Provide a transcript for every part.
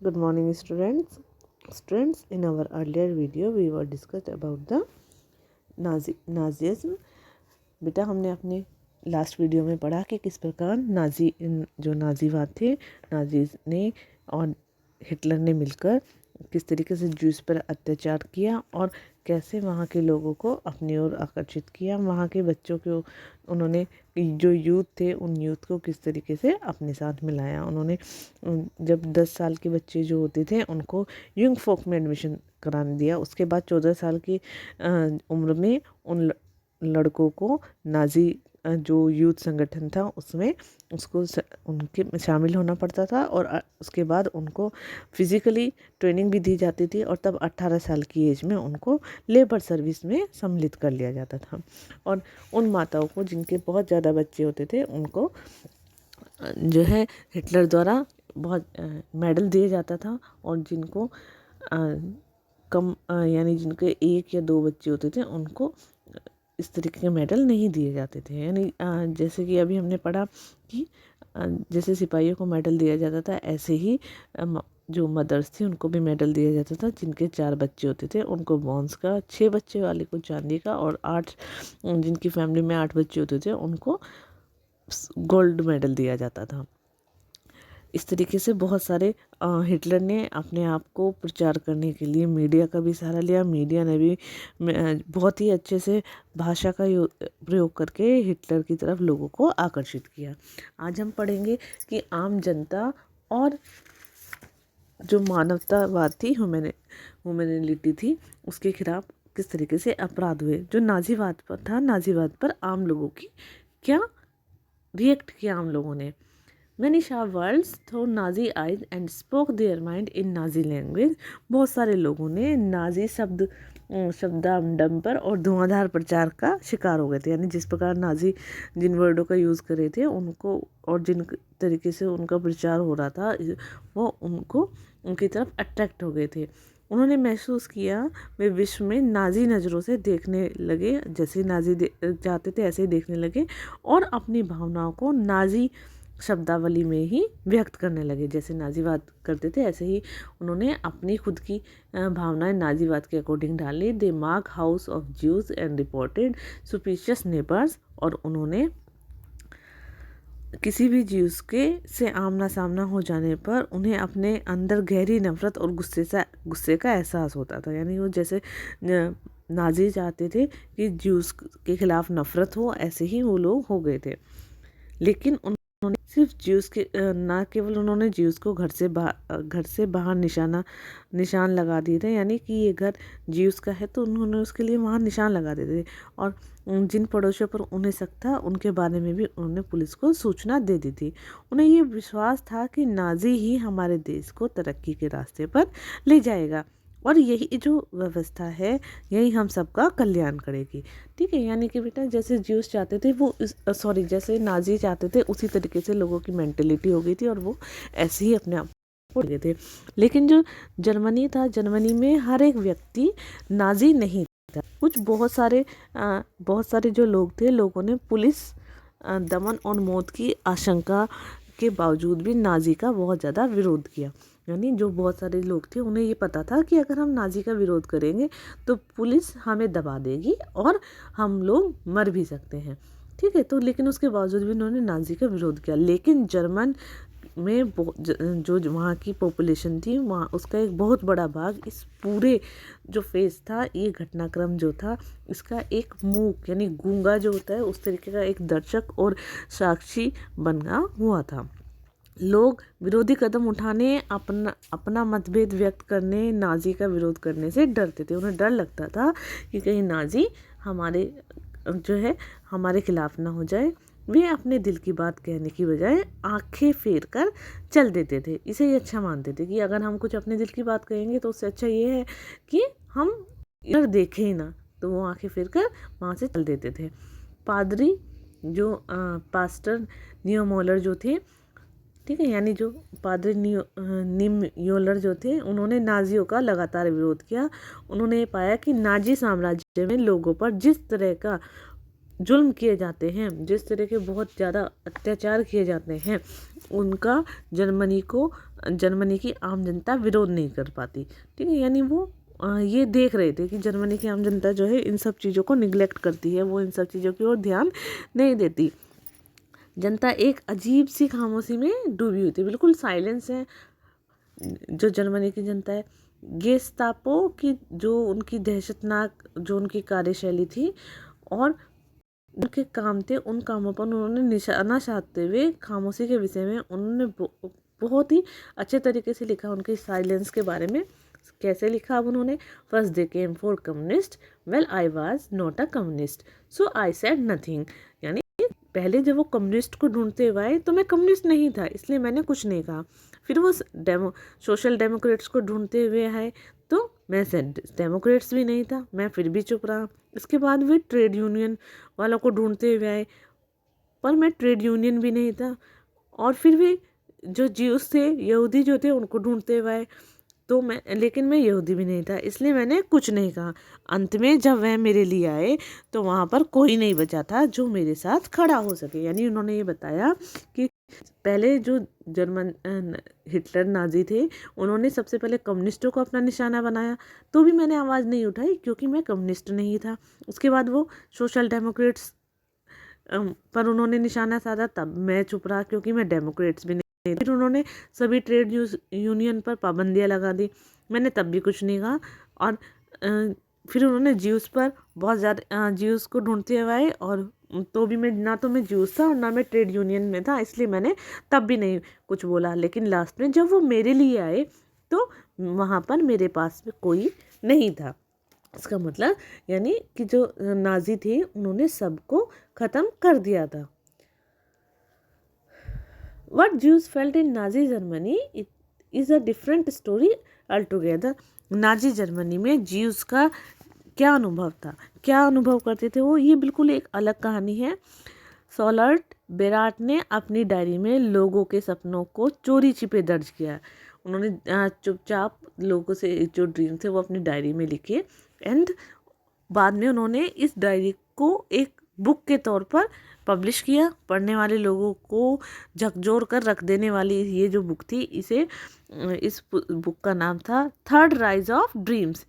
Good morning, students. Students, in our earlier video, we were discussed about the नाजीज़म। बेटा हमने अपने last video में पढ़ा कि किस प्रकार जो नाजीवाद थे, नाजीज ने और हिटलर ने मिलकर किस तरीके से ज्यूस पर अत्याचार किया और कैसे वहाँ के लोगों को अपनी ओर आकर्षित किया। वहाँ के बच्चों को उन्होंने, जो यूथ थे, उन यूथ को किस तरीके से अपने साथ मिलाया। उन्होंने जब 10 साल के बच्चे जो होते थे उनको यंग फोक में एडमिशन कराने दिया। उसके बाद 14 साल की उम्र में उन लड़कों को नाजी जो यूथ संगठन था उसमें उनके शामिल होना पड़ता था और उसके बाद उनको फिज़िकली ट्रेनिंग भी दी जाती थी और तब 18 साल की एज में उनको लेबर सर्विस में सम्मिलित कर लिया जाता था। और उन माताओं को जिनके बहुत ज़्यादा बच्चे होते थे उनको जो है हिटलर द्वारा बहुत मेडल दिया जाता था और जिनको कम यानी जिनके 1 या 2 बच्चे होते थे उनको इस तरीके के मेडल नहीं दिए जाते थे। यानी जैसे कि अभी हमने पढ़ा कि जैसे सिपाहियों को मेडल दिया जाता था ऐसे ही जो मदर्स थी उनको भी मेडल दिया जाता था। जिनके 4 बच्चे होते थे उनको ब्रॉन्ज का, 6 बच्चे वाले को चांदी का और 8 जिनकी फैमिली में 8 बच्चे होते थे उनको गोल्ड मेडल दिया जाता था। इस तरीके से बहुत सारे हिटलर ने अपने आप को प्रचार करने के लिए मीडिया का भी सहारा लिया। मीडिया ने भी बहुत ही अच्छे से भाषा का प्रयोग करके हिटलर की तरफ लोगों को आकर्षित किया। आज हम पढ़ेंगे कि आम जनता और जो मानवतावाद थी, ह्यूमैनिटी थी, उसके खिलाफ किस तरीके से अपराध हुए। जो नाजीवाद पर था, नाजीवाद पर आम लोगों की क्या रिएक्ट किया आम लोगों ने। Many sharp words through Nazi eyes and spoke their mind in Nazi language। बहुत सारे लोगों ने नाजी शब्दाडंबर और धुआंधार प्रचार का शिकार हो गए थे। यानी जिस प्रकार नाजी जिन वर्डों का यूज़ करे थे उनको और जिन तरीके से उनका प्रचार हो रहा था वो उनकी तरफ अट्रैक्ट हो गए थे। उन्होंने महसूस किया वे विश्व में नाजी नज़रों से देखने लगे, जैसे नाजी चाहते थे ऐसे ही देखने लगे और अपनी भावनाओं को नाजी शब्दावली में ही व्यक्त करने लगे। जैसे नाजीवाद करते थे ऐसे ही उन्होंने अपनी खुद की भावनाएं नाजीवाद के अकॉर्डिंग डाली। They mark house of Jews and reported suspicious neighbours. और उन्होंने किसी भी ज्यूस के से आमना सामना हो जाने पर उन्हें अपने अंदर गहरी नफरत और गुस्से का एहसास होता था। यानी वो जैसे नाजी चाहते थे कि ज्यूस के खिलाफ नफरत हो, ऐसे ही वो लोग हो गए थे। लेकिन उन्होंने सिर्फ ज्यूस के ना केवल उन्होंने ज्यूस को घर से बाहर निशान लगा दिए थे। यानी कि ये घर ज्यूस का है तो उन्होंने उसके लिए वहाँ निशान लगा दिए थे और जिन पड़ोसियों पर उन्हें शक था उनके बारे में भी उन्होंने पुलिस को सूचना दे दी थी। उन्हें ये विश्वास था कि नाजी ही हमारे देश को तरक्की के रास्ते पर ले जाएगा और यही जो व्यवस्था है यही हम सबका कल्याण करेगी। ठीक है, यानी कि बेटा जैसे ज्यूस चाहते थे वो जैसे नाजी चाहते थे उसी तरीके से लोगों की मेंटेलिटी हो गई थी और वो ऐसे ही अपने आप को गए थे। लेकिन जो जर्मनी था, जर्मनी में हर एक व्यक्ति नाजी नहीं था। बहुत सारे जो लोग थे, लोगों ने पुलिस दमन और मौत की आशंका के बावजूद भी नाजी का बहुत ज़्यादा विरोध किया। यानी जो बहुत सारे लोग थे उन्हें ये पता था कि अगर हम नाजी का विरोध करेंगे तो पुलिस हमें दबा देगी और हम लोग मर भी सकते हैं। ठीक है, तो लेकिन उसके बावजूद भी उन्होंने नाजी का विरोध किया। लेकिन जर्मन में जो वहाँ की पॉपुलेशन थी, वहाँ उसका एक बहुत बड़ा भाग इस पूरे जो फेज था, ये घटनाक्रम जो था, इसका एक मूक यानी गूंगा जो होता है उस तरीके का एक दर्शक और साक्षी बना हुआ था। लोग विरोधी कदम उठाने, अपना मतभेद व्यक्त करने, नाजी का विरोध करने से डरते थे। उन्हें डर लगता था कि कहीं नाजी हमारे खिलाफ ना हो जाए। वे अपने दिल की बात कहने की बजाय आंखें फेर कर चल देते थे। इसे ही अच्छा मानते थे कि अगर हम कुछ अपने दिल की बात कहेंगे तो उससे अच्छा ये है कि हम इधर देखें ही ना, तो वो आंखें फेर कर वहाँ से चल देते थे। पादरी जो पास्टर नियोमोलर जो थे, ठीक है, यानी जो पादरी नियोमोलर जो थे, उन्होंने नाजियों का लगातार विरोध किया। उन्होंने पाया कि नाजी साम्राज्य में लोगों पर जिस तरह का जुल्म किए जाते हैं, जिस तरह के बहुत ज़्यादा अत्याचार किए जाते हैं, उनका जर्मनी को जर्मनी की आम जनता विरोध नहीं कर पाती। ठीक है, यानी वो ये देख रहे थे कि जर्मनी की आम जनता जो है इन सब चीज़ों को निगलेक्ट करती है, वो इन सब चीज़ों की ओर ध्यान नहीं देती। जनता एक अजीब सी खामोशी में डूबी हुई थी, बिल्कुल साइलेंस है जो जर्मनी की जनता है। गेस्तापो की जो उनकी दहशतनाक जो उनकी कार्यशैली थी और उनके काम थे, उन कामों पर उन्होंने निशाना साधते हुए खामोशी के विषय में उन्होंने बहुत ही अच्छे तरीके से लिखा। उनके साइलेंस के बारे में कैसे लिखा अब उन्होंने, first they came for communist, well I was not a communist, so I said nothing. यानी पहले जब वो कम्युनिस्ट को ढूंढते हुए आए तो मैं कम्युनिस्ट नहीं था, इसलिए मैंने कुछ नहीं कहा। फिर वो सोशल डेमोक्रेट्स को ढूंढते हुए आए तो मैं डेमोक्रेट्स भी नहीं था, मैं फिर भी चुप रहा। इसके बाद वे ट्रेड यूनियन वालों को ढूंढते हुए आए, पर मैं ट्रेड यूनियन भी नहीं था। और फिर वे जो ज्यूस थे, यहूदी जो थे, उनको ढूंढते हुए आए तो लेकिन मैं यहूदी भी नहीं था, इसलिए मैंने कुछ नहीं कहा। अंत में जब वह मेरे लिए आए तो वहाँ पर कोई नहीं बचा था जो मेरे साथ खड़ा हो सके। यानी उन्होंने ये बताया कि पहले जो जर्मन हिटलर नाजी थे, उन्होंने सबसे पहले कम्युनिस्टों को अपना निशाना बनाया, तो भी मैंने आवाज़ नहीं उठाई क्योंकि मैं कम्युनिस्ट नहीं था। उसके बाद वो सोशल डेमोक्रेट्स पर उन्होंने निशाना साधा, तब मैं चुप रहा क्योंकि मैं डेमोक्रेट्स भी नहीं। फिर उन्होंने सभी ट्रेड यूनियन पर पाबंदियां लगा दी, मैंने तब भी कुछ नहीं कहा। और फिर उन्होंने ज्यूस पर बहुत ज़्यादा ज्यूस को ढूंढते हुए आए, और तो भी मैं ना तो मैं ज्यूस था और ना मैं ट्रेड यूनियन में था, इसलिए मैंने तब भी नहीं कुछ बोला। लेकिन लास्ट में जब वो मेरे लिए आए तो वहाँ पर मेरे पास में कोई नहीं था। इसका मतलब यानी कि जो नाजी थे उन्होंने सबको ख़त्म कर दिया था। What Jews felt in Nazi Germany is a different story altogether. Nazi Germany में ज्यूस का क्या अनुभव था, क्या अनुभव करते थे वो, ये बिल्कुल एक अलग कहानी है। सोलर्ट बेराट ने अपनी डायरी में लोगों के सपनों को चोरी छिपे दर्ज किया। उन्होंने चुपचाप लोगों से जो ड्रीम थे वो अपनी डायरी में लिखे, एंड बाद में उन्होंने इस डायरी को एक बुक के तौर पर पब्लिश किया। पढ़ने वाले लोगों को झकझोर कर रख देने वाली ये जो बुक थी, इस बुक का नाम था थर्ड राइज ऑफ ड्रीम्स।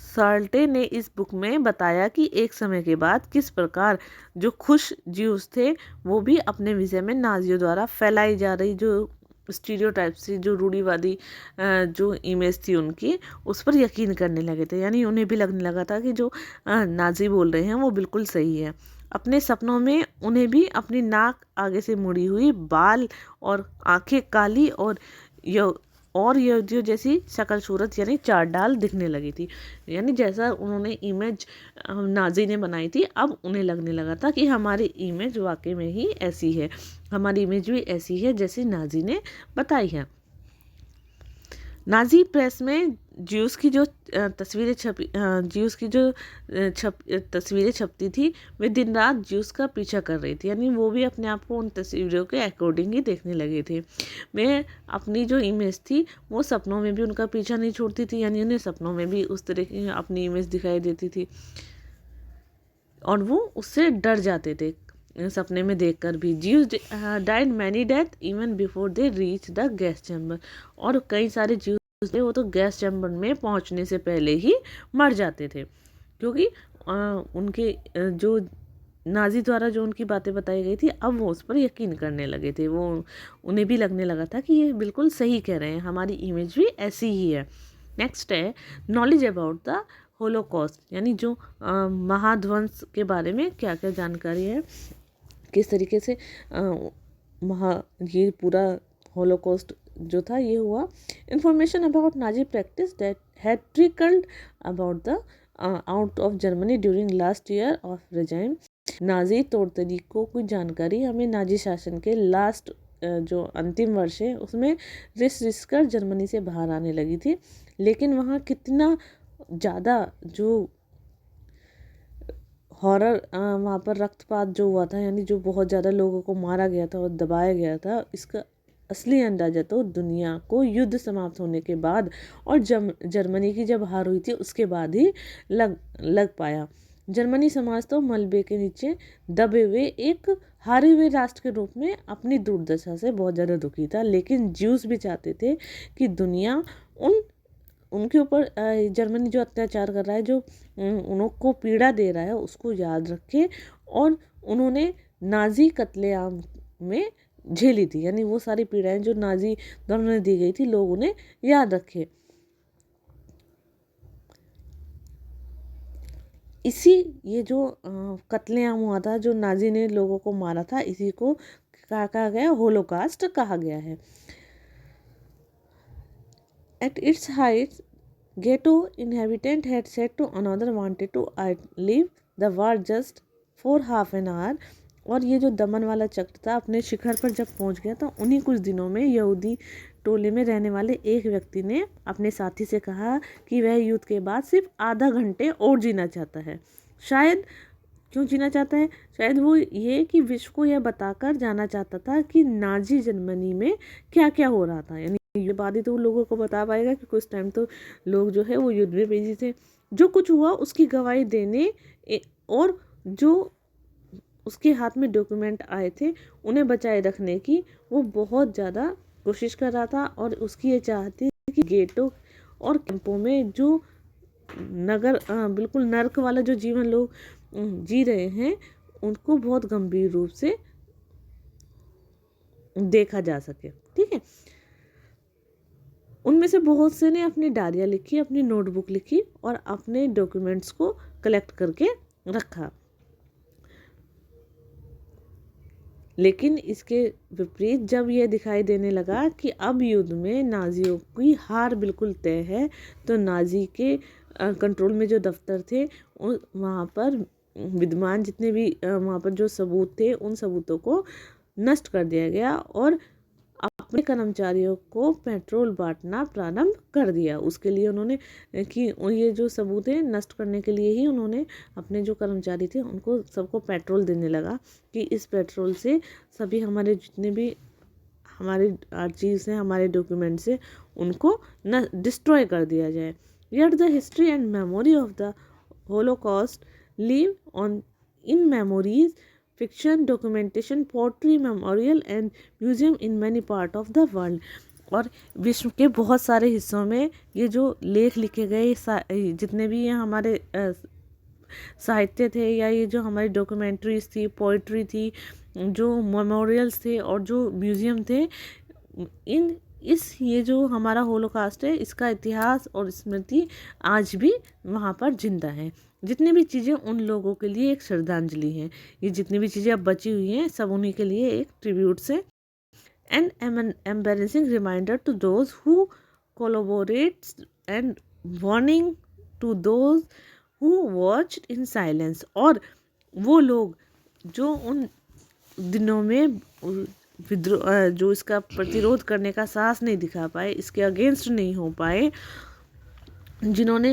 साल्टे ने इस बुक में बताया कि एक समय के बाद किस प्रकार जो खुश ज्यूस थे वो भी अपने विषय में नाजियों द्वारा फैलाई जा रही जो स्टीरियोटाइप से, जो रूढ़िवादी जो इमेज थी उनकी, उस पर यकीन करने लगे थे। यानी उन्हें भी लगने लगा था कि जो नाजी बोल रहे हैं वो बिल्कुल सही है। अपने सपनों में उन्हें भी अपनी नाक आगे से मुड़ी हुई, बाल और आंखें काली और यहूदियों जैसी शक्ल सूरत यानी चार डाल दिखने लगी थी। यानी जैसा उन्होंने इमेज नाजी ने बनाई थी, अब उन्हें लगने लगा था कि हमारी इमेज वाकई में ही ऐसी है, हमारी इमेज भी ऐसी है जैसी नाजी ने बताई है। नाजी प्रेस में ज्यूस की जो तस्वीरें छपती थी, वे दिन रात ज्यूस का पीछा कर रही थी। यानी वो भी अपने आप को उन तस्वीरों के अकॉर्डिंग ही देखने लगे थे। वे अपनी जो इमेज थी वो सपनों में भी उनका पीछा नहीं छोड़ती थी, यानी उन्हें सपनों में भी उस तरह की अपनी इमेज दिखाई देती थी और वो उससे डर जाते थे सपने में देखकर भी। Juice died many death even before they reach the gas chamber. और कई सारे ज्यूस थे वो तो गैस चैम्बर में पहुंचने से पहले ही मर जाते थे, क्योंकि उनके जो नाजी द्वारा जो उनकी बातें बताई गई थी, अब वो उस पर यकीन करने लगे थे। वो उन्हें भी लगने लगा था कि ये बिल्कुल सही कह रहे हैं, हमारी इमेज भी ऐसी ही है। नेक्स्ट है नॉलेज अबाउट द होलोकॉस्ट, यानी जो महाध्वंस के बारे में क्या क्या जानकारी है, किस तरीके से ये पूरा होलोकॉस्ट जो था ये हुआ। Information about Nazi practice that had trickled about the out of Germany during last year of regime. Nazi तौर तरीकों की जानकारी हमें नाजी शासन के लास्ट जो अंतिम वर्ष है उसमें रिस कर जर्मनी से बाहर आने लगी थी। लेकिन वहाँ कितना ज़्यादा जो हॉरर, वहाँ पर रक्तपात जो हुआ था, यानी जो बहुत ज़्यादा लोगों को मारा गया था और दबाया गया था, इसका असली अंदाज़ा तो दुनिया को युद्ध समाप्त होने के बाद और जर्मनी की जब हार हुई थी उसके बाद ही लग पाया। जर्मनी समाज तो मलबे के नीचे दबे हुए एक हारे हुए राष्ट्र के रूप में अपनी दुर्दशा से बहुत ज़्यादा दुखी था। लेकिन ज्यूस भी चाहते थे कि दुनिया उनके ऊपर जर्मनी जो अत्याचार कर रहा है, जो उनको पीड़ा दे रहा है, उसको याद रखे। और उन्होंने नाजी कत्लेआम में झेली थी, यानी वो सारी पीड़ाएं जो नाजी द्वारा दी गई थी, लोग उन्हें याद रखे। इसी ये जो कत्लेआम हुआ था, जो नाजी ने लोगों को मारा था, इसी को कहा गया होलोकास्ट कहा गया है। At its height, ghetto inhabitant had said to another wanted to leave the war just for half an hour। और ये जो दमन वाला चक्र था अपने शिखर पर जब पहुंच गया तो उन्हीं कुछ दिनों में यहूदी टोले में रहने वाले एक व्यक्ति ने अपने साथी से कहा कि वह युद्ध के बाद सिर्फ आधा घंटे और जीना चाहता है। शायद क्यों जीना चाहता है? शायद वो ये कि विश्व को यह बताकर जाना चाहता था कि नाजी जर्मनी में क्या क्या हो रहा था। यानी ये बात ही तो लोगों को बता पाएगा कि कुछ टाइम तो लोग जो है वो युद्ध में बिजी थे। जो कुछ हुआ उसकी गवाही देने और जो उसके हाथ में डॉक्यूमेंट आए थे उन्हें बचाए रखने की वो बहुत ज़्यादा कोशिश कर रहा था। और उसकी ये चाह थी कि गेटो और कैंपों में जो नगर बिल्कुल नर्क वाला जो जीवन लोग जी रहे हैं, उनको बहुत गंभीर रूप से देखा जा सके। ठीक है, उनमें से बहुत से ने अपनी डायरियाँ लिखी, अपनी नोटबुक लिखी और अपने डॉक्यूमेंट्स को कलेक्ट करके रखा। लेकिन इसके विपरीत जब यह दिखाई देने लगा कि अब युद्ध में नाजियों की हार बिल्कुल तय है, तो नाजी के कंट्रोल में जो दफ्तर थे वहाँ पर विद्यमान जितने भी वहाँ पर जो सबूत थे उन सबूतों को नष्ट कर दिया गया और अपने कर्मचारियों को पेट्रोल बांटना प्रारंभ कर दिया। उसके लिए उन्होंने कि ये जो सबूत है नष्ट करने के लिए ही उन्होंने अपने जो कर्मचारी थे उनको सबको पेट्रोल देने लगा कि इस पेट्रोल से सभी हमारे जितने भी हमारे आर्चीव्स हैं, हमारे डॉक्यूमेंट्स हैं, उनको न डिस्ट्रॉय कर दिया जाए। Yet the history and memory of the Holocaust live on in memories, fiction, documentation, poetry, memorial and museum in many part of the world। और विश्व के बहुत सारे हिस्सों में ये जो लेख लिखे गए, जितने भी ये हमारे साहित्य थे या ये जो हमारी डॉक्यूमेंट्रीज थी, पोइट्री थी, जो मेमोरियल्स थे और जो म्यूज़ियम थे, ये जो हमारा होलोकास्ट है इसका इतिहास और स्मृति आज भी वहाँ पर जिंदा है। जितनी भी चीज़ें उन लोगों के लिए एक श्रद्धांजलि हैं। ये जितनी भी चीज़ें अब बची हुई हैं सब उन्हीं के लिए एक ट्रिब्यूट से and an embarrassing reminder to those who collaborates and warning to those who watched in silence. और वो लोग जो उन दिनों में विद्रोह जो इसका प्रतिरोध करने का साहस नहीं दिखा पाए, इसके अगेंस्ट नहीं हो पाए, जिन्होंने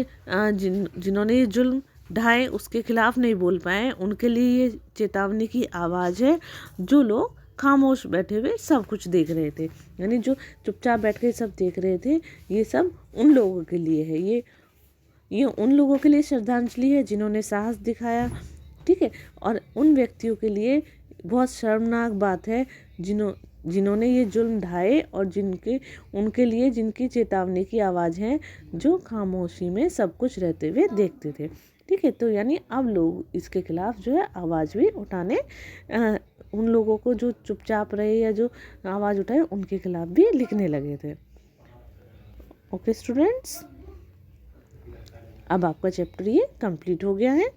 ये जुल्म ढाए उसके खिलाफ नहीं बोल पाए, उनके लिए ये चेतावनी की आवाज़ है। जो लोग खामोश बैठे हुए सब कुछ देख रहे थे, यानी जो चुपचाप बैठ के सब देख रहे थे, ये सब उन लोगों के लिए है। ये उन लोगों के लिए श्रद्धांजलि है जिन्होंने साहस दिखाया। ठीक है, और उन व्यक्तियों के लिए बहुत शर्मनाक बात है जिन्होंने ये जुल्म ढाए और उनके लिए जिनकी चेतावनी की आवाज़ है, जो खामोशी में सब कुछ रहते हुए देखते थे। ठीक है, तो यानी अब लोग इसके खिलाफ जो है आवाज़ भी उठाने, उन लोगों को जो चुपचाप रहे या जो आवाज़ उठाए उनके खिलाफ भी लिखने लगे थे। ओके स्टूडेंट्स, अब आपका चैप्टर ये कंप्लीट हो गया है।